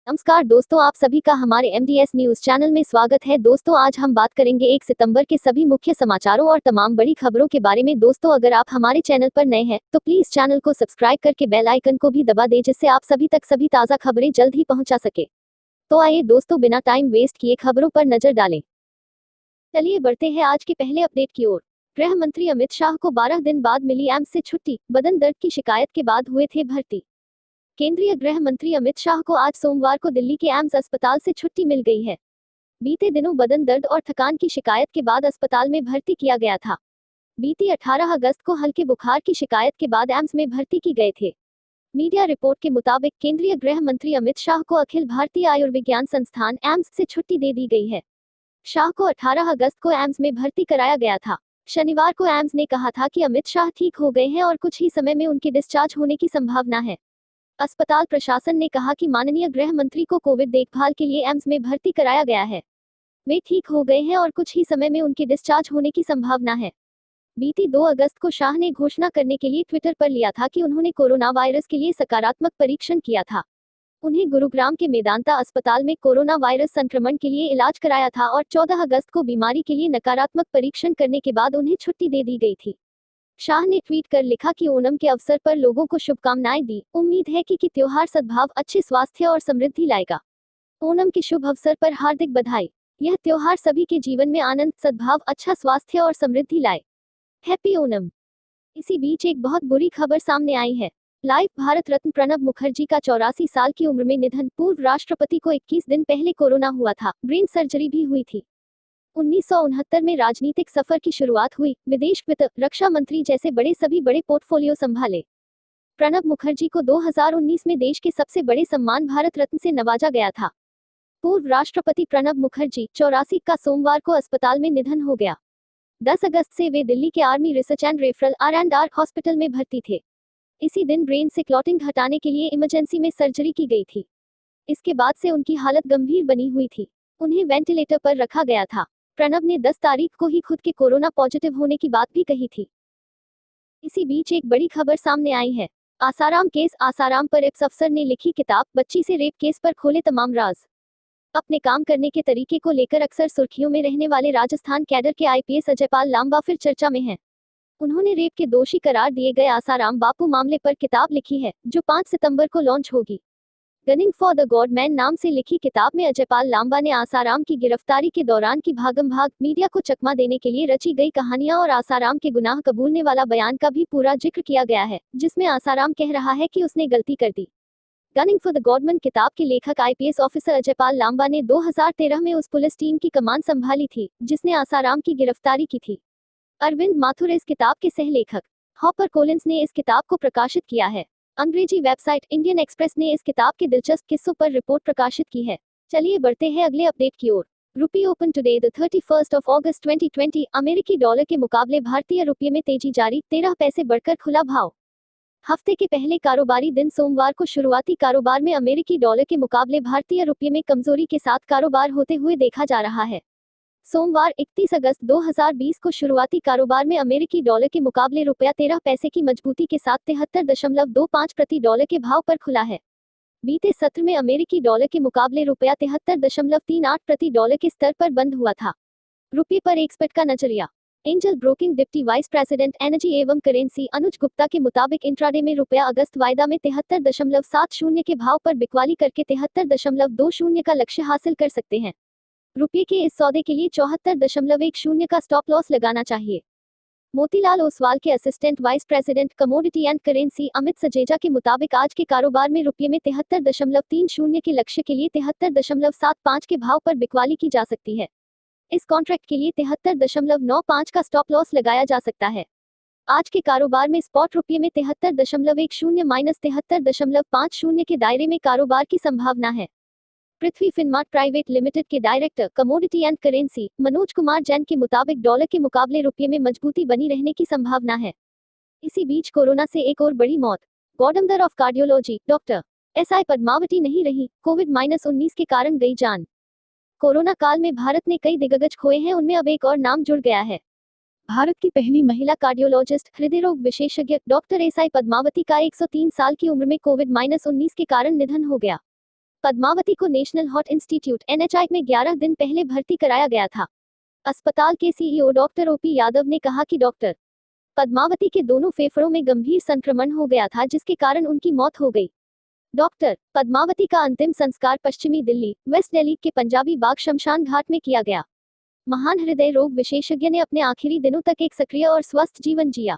नमस्कार दोस्तों, आप सभी का हमारे एमडीएस न्यूज चैनल में स्वागत है। दोस्तों, आज हम बात करेंगे 1 सितंबर के सभी मुख्य समाचारों और तमाम बड़ी खबरों के बारे में। दोस्तों, अगर आप हमारे चैनल पर नए हैं तो प्लीज चैनल को सब्सक्राइब करके बेल आइकन को भी दबा दें, जिससे आप सभी तक सभी ताज़ा खबरें जल्द ही पहुंचा सके। तो आइए दोस्तों, बिना टाइम वेस्ट किए खबरों पर नजर डालें। चलिए बढ़ते हैं आज के पहले अपडेट की ओर। गृह मंत्री अमित शाह को 12 दिन बाद मिली एम्स से छुट्टी। बदन दर्द की शिकायत के बाद हुए थे भर्ती। केंद्रीय गृह मंत्री अमित शाह को आज सोमवार को दिल्ली के एम्स अस्पताल से छुट्टी मिल गई है। बीते दिनों बदन दर्द और थकान की शिकायत के बाद अस्पताल में भर्ती किया गया था। बीती 18 अगस्त को हल्के बुखार की शिकायत के बाद एम्स में भर्ती की गए थे। मीडिया रिपोर्ट के मुताबिक केंद्रीय गृह मंत्री अमित शाह को अखिल भारतीय आयुर्विज्ञान संस्थान एम्स से छुट्टी दे दी गई है। शाह को 18 अगस्त को एम्स में भर्ती कराया गया था। शनिवार को एम्स ने कहा था कि अमित शाह ठीक हो गए हैं और कुछ ही समय में उनके डिस्चार्ज होने की संभावना है। अस्पताल प्रशासन ने कहा कि माननीय गृह मंत्री को कोविड देखभाल के लिए एम्स में भर्ती कराया गया है। वे ठीक हो गए हैं और कुछ ही समय में उनके डिस्चार्ज होने की संभावना है। बीती 2 अगस्त को शाह ने घोषणा करने के लिए ट्विटर पर लिया था कि उन्होंने कोरोना वायरस के लिए सकारात्मक परीक्षण किया था। उन्हें गुरुग्राम के मेदांता अस्पताल में कोरोना वायरस संक्रमण के लिए इलाज कराया था और 14 अगस्त को बीमारी के लिए नकारात्मक परीक्षण करने के बाद उन्हें छुट्टी दे दी गई थी। शाह ने ट्वीट कर लिखा कि ओणम के अवसर पर लोगों को शुभकामनाएं दी। उम्मीद है कि त्योहार सद्भाव, अच्छे स्वास्थ्य और समृद्धि लाएगा। ओणम के शुभ अवसर पर हार्दिक बधाई। यह त्योहार सभी के जीवन में आनंद, सद्भाव, अच्छा स्वास्थ्य और समृद्धि लाए। हैप्पी ओणम। इसी बीच एक बहुत बुरी खबर सामने आई है। लाइव भारत रत्न प्रणब मुखर्जी का 84 साल की उम्र में निधन। पूर्व राष्ट्रपति को 21 दिन पहले कोरोना हुआ था। ब्रेन सर्जरी भी हुई थी। 1969 में राजनीतिक सफर की शुरुआत हुई। विदेश, वित्त, रक्षा मंत्री जैसे सभी बड़े पोर्टफोलियो संभाले। प्रणब मुखर्जी को 2019 में देश के सबसे बड़े सम्मान भारत रत्न से नवाजा गया था। पूर्व राष्ट्रपति प्रणब मुखर्जी 84 का सोमवार को अस्पताल में निधन हो गया। 10 अगस्त से वे दिल्ली के army research and referral (R&R) hospital में भर्ती थे। इसी दिन ब्रेन से क्लॉटिंग हटाने के लिए इमरजेंसी में सर्जरी की गई थी। इसके बाद से उनकी हालत गंभीर बनी हुई थी। उन्हें वेंटिलेटर पर रखा गया था। प्रणब ने 10 तारीख को ही खुद के कोरोना पॉजिटिव होने की बात भी कही थी। इसी बीच एक बड़ी खबर सामने आई है। आसाराम केस। आसाराम पर एप्स अफसर ने लिखी किताब। बच्ची से रेप केस पर खोले तमाम राज। अपने काम करने के तरीके को लेकर अक्सर सुर्खियों में रहने वाले राजस्थान कैडर के आईपीएस अजयपाल लांबा फिर चर्चा में हैं। उन्होंने रेप के दोषी करार दिए गए आसाराम बापू मामले पर किताब लिखी है, जो 5 सितंबर को लॉन्च होगी। Gunning for the God man नाम से लिखी किताब में अजयपाल लांबा ने आसाराम की गिरफ्तारी के दौरान की भागम भाग, मीडिया को चकमा देने के लिए रची गई कहानियां और आसाराम के गुनाह कबूलने वाला बयान का भी पूरा जिक्र किया गया है, जिसमें आसाराम कह रहा है कि उसने गलती कर दी। गनिंग फॉर द गॉडमैन किताब के लेखक आईपीएस ऑफिसर अजयपाल लांबा ने 2013 में उस पुलिस टीम की कमान संभाली थी जिसने आसाराम की गिरफ्तारी की थी। अरविंद माथुर इस किताब के सह लेखक। हॉपर कोलिंस ने इस किताब को प्रकाशित किया है। अंग्रेजी वेबसाइट इंडियन एक्सप्रेस ने इस किताब के दिलचस्प किस्सों पर रिपोर्ट प्रकाशित की है। चलिए बढ़ते हैं अगले अपडेट की ओर। रुपी ओपन टुडे द 31 अगस्त 2020। अमेरिकी डॉलर के मुकाबले भारतीय रुपये में तेजी जारी। 13 पैसे बढ़कर खुला भाव। हफ्ते के पहले कारोबारी दिन सोमवार को शुरुआती कारोबार में अमेरिकी डॉलर के मुकाबले भारतीय रुपये में कमजोरी के साथ कारोबार होते हुए देखा जा रहा है। सोमवार 31 अगस्त 2020 को शुरुआती कारोबार में अमेरिकी डॉलर के मुकाबले रुपया 13 पैसे की मजबूती के साथ 73.25 प्रति डॉलर के भाव पर खुला है। बीते सत्र में अमेरिकी डॉलर के मुकाबले रुपया 73.38 प्रति डॉलर के स्तर पर बंद हुआ था। रुपये पर एक्सपर्ट का नजरिया। Angel broking deputy vice president energy एवं करेंसी अनुज गुप्ता के मुताबिक इंट्राडे में रुपया अगस्त वायदा में 73.70 के भाव पर बिकवाली करके 73.20 का लक्ष्य हासिल कर सकते हैं। रुपये के इस सौदे के लिए 74.10 का स्टॉप लॉस लगाना चाहिए। मोतीलाल ओसवाल के assistant vice president commodity and currency Amit Sajeja के मुताबिक आज के कारोबार में रुपये में 73.30 के लक्ष्य के लिए 73.75 के भाव पर बिकवाली की जा सकती है। इस कॉन्ट्रैक्ट के लिए 73.95 का स्टॉप लॉस लगाया जा सकता है। आज के कारोबार में स्पॉट रुपये में 73.10 - 73.50 के दायरे में कारोबार की संभावना है। पृथ्वी फिनमार्ट प्राइवेट लिमिटेड के director commodity and currency Manoj Kumar Jain के मुताबिक डॉलर के मुकाबले रुपये में मजबूती बनी रहने की संभावना है। इसी बीच कोरोना से एक और बड़ी मौत। Godmother of cardiology doctor S I Padmavati नहीं रही। कोविड-19 के कारण गई जान। कोरोना काल में भारत ने कई दिग्गज खोए हैं, उनमें अब एक और नाम जुड़ गया है। भारत की पहली महिला कार्डियोलॉजिस्ट, हृदय रोग विशेषज्ञ डॉक्टर एसआई पद्मावती का 103 साल की उम्र में कोविड-19 के कारण निधन हो गया। पद्मावती को नेशनल हार्ट इंस्टीट्यूट NHI में 11 दिन पहले भर्ती कराया गया था। अस्पताल के CEO डॉक्टर OP यादव ने कहा कि डॉक्टर पद्मावती के दोनों फेफड़ों में गंभीर संक्रमण हो गया था, जिसके कारण उनकी मौत हो गई। डॉक्टर पद्मावती का अंतिम संस्कार पश्चिमी दिल्ली वेस्ट दिल्ली के पंजाबी बाग शमशान घाट में किया गया। महान हृदय रोग विशेषज्ञ ने अपने आखिरी दिनों तक एक सक्रिय और स्वस्थ जीवन जिया।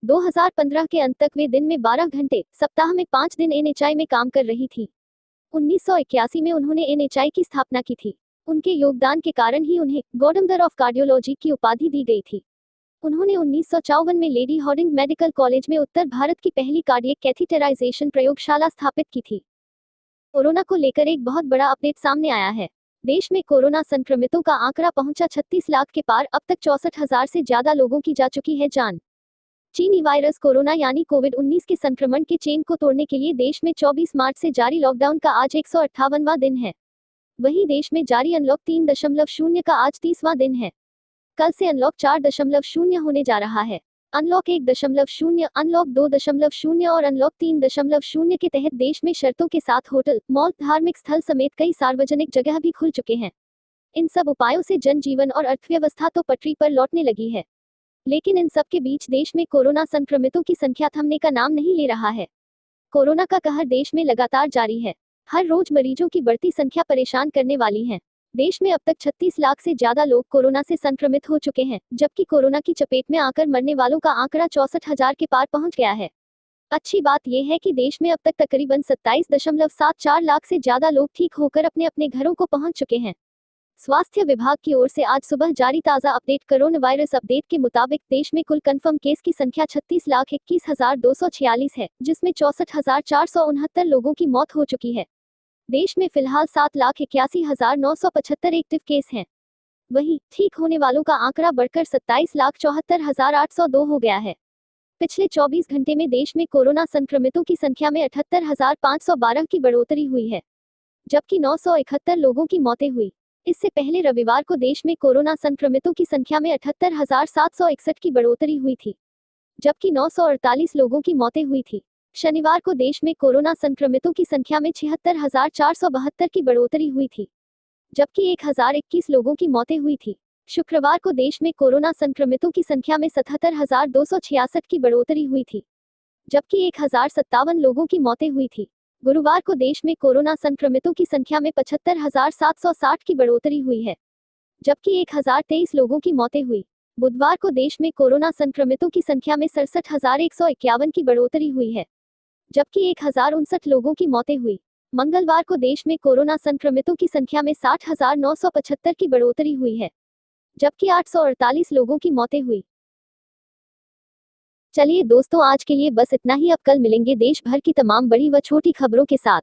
2015 के अंत तक वे दिन में 12 घंटे, सप्ताह में 5 दिन NHI में काम कर रही थी। 1981 में उन्होंने NHI की स्थापना की थी। उनके योगदान के कारण ही उन्हें गॉडमदर ऑफ कार्डियोलॉजी की उपाधि दी गई थी। उन्होंने 1954 में लेडी हार्डिंग मेडिकल कॉलेज में उत्तर भारत की पहली कार्डियक कैथीटराइजेशन प्रयोगशाला स्थापित की थी। कोरोना को लेकर एक बहुत बड़ा अपडेट सामने आया है। देश में कोरोना संक्रमितों का आंकड़ा पहुंचा 36 लाख के पार। अब तक 64,000 से ज्यादा लोगों की जा चुकी है जान। चीनी वायरस कोरोना यानी कोविड-19 के संक्रमण के चेन को तोड़ने के लिए देश में 24 मार्च से जारी लॉकडाउन का आज 158वां दिन है। वहीं देश में जारी अनलॉक 3.0 का आज 30वां दिन है। कल से अनलॉक 4.0 होने जा रहा है। अनलॉक 1.0, अनलॉक 2.0 और अनलॉक 3.0 के तहत देश में शर्तों के साथ होटल, मॉल, धार्मिक स्थल समेत कई सार्वजनिक जगह भी खुल चुके हैं। इन सब उपायों से जनजीवन और अर्थव्यवस्था तो पटरी पर लौटने लगी है, लेकिन इन सब के बीच देश में कोरोना संक्रमितों की संख्या थमने का नाम नहीं ले रहा है। कोरोना का कहर देश में लगातार जारी है। हर रोज मरीजों की बढ़ती संख्या परेशान करने वाली है। देश में अब तक 36 लाख से ज्यादा लोग कोरोना से संक्रमित हो चुके हैं, जबकि कोरोना की चपेट में आकर मरने वालों का आंकड़ा 64,000 के पार पहुंच गया है। अच्छी बात यह है कि देश में अब तक तकरीबन 27.74 लाख से ज्यादा लोग ठीक होकर अपने अपने घरों को पहुंच चुके हैं। स्वास्थ्य विभाग की ओर से आज सुबह जारी ताज़ा अपडेट कोरोना वायरस अपडेट के मुताबिक देश में कुल कंफर्म केस की संख्या 36,21,246 है, जिसमें 64,469 लोगों की मौत हो चुकी है। देश में फिलहाल 7,81,975 एक्टिव केस हैं। वहीं ठीक होने वालों का आंकड़ा बढ़कर 27,74,802 हो गया है। पिछले 24 घंटे में देश में कोरोना संक्रमितों की संख्या में 78,512 की बढ़ोतरी हुई है, जबकि 971 लोगों की मौतें हुई। इससे पहले रविवार को देश में कोरोना संक्रमितों की संख्या में 78,761 की बढ़ोतरी हुई थी, जबकि 948 लोगों की मौतें हुई थी। शनिवार को देश में कोरोना संक्रमितों की संख्या में 76,472 की बढ़ोतरी हुई थी, जबकि 1,021 लोगों की मौतें हुई थी। शुक्रवार को देश में कोरोना संक्रमितों की संख्या में 77,266 की बढ़ोतरी हुई थी, जबकि 1,057 लोगों की मौतें हुई थी। गुरुवार को देश में कोरोना संक्रमितों की संख्या में 75,760 की बढ़ोतरी हुई है, जबकि 1,023 लोगों की मौतें हुई। बुधवार को देश में कोरोना संक्रमितों की संख्या में 67,151 की बढ़ोतरी हुई है, जबकि 1,059 लोगों की मौतें हुई। मंगलवार को देश में कोरोना संक्रमितों की संख्या में 60,975 की बढ़ोतरी हुई है, जबकि 848 लोगों की मौतें हुई। चलिए दोस्तों, आज के लिए बस इतना ही। अब कल मिलेंगे देश भर की तमाम बड़ी व छोटी खबरों के साथ।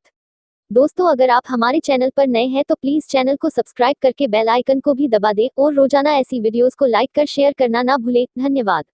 दोस्तों, अगर आप हमारे चैनल पर नए हैं तो प्लीज चैनल को सब्सक्राइब करके बेल आइकन को भी दबा दें और रोजाना ऐसी वीडियोस को लाइक कर शेयर करना ना भूलें। धन्यवाद।